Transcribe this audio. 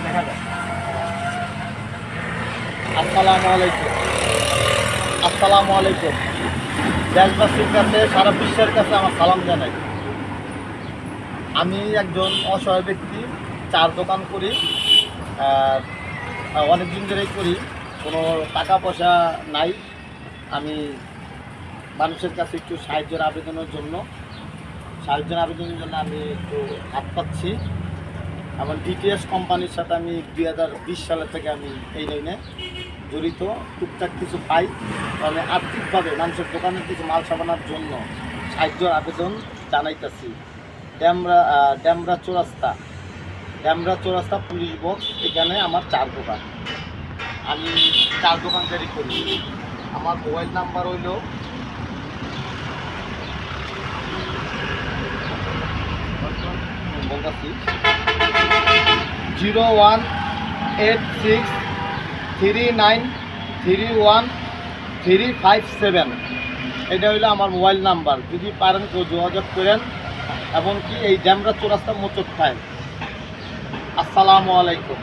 দেখা যায়। আসসালামু আলাইকুম। আসসালামু আলাইকুম। দেশবাসীর কাছে, সারা বিশ্বের কাছে আমার সালাম জানাই। আমি একজন অসহায় ব্যক্তি, চার দোকান করি। আর অনেক দিন ধরেই করি, কোনো টাকা পয়সা নাই। আমি মানুষের কাছে একটু সাহায্যের আবেদনের জন্য আমি একটু হাত পাচ্ছি। আমার ডিটিএস কোম্পানির সাথে আমি 2020 সালের থেকে আমি এই লাইনে জড়িত। টুকটাক কিছু পাই, আমি আর্থিকভাবে মানুষের দোকানের কিছু মাল সামানোর জন্য সাহায্যের আবেদন জানাইতেছি। ড্যামরা চৌরাস্তা পুলিশ বক্স, এখানে আমার চার দোকান। আমি চার দোকানদারি করি। আমার মোবাইল নাম্বার হইল 0186393137। এটা হইলো আমার মোবাইল নাম্বার। যদি পারেন কেউ যোগাযোগ করেন, এমনকি এই ড্যামরা চৌরাস্তা মোচক খায়। আসসালামু আলাইকুম।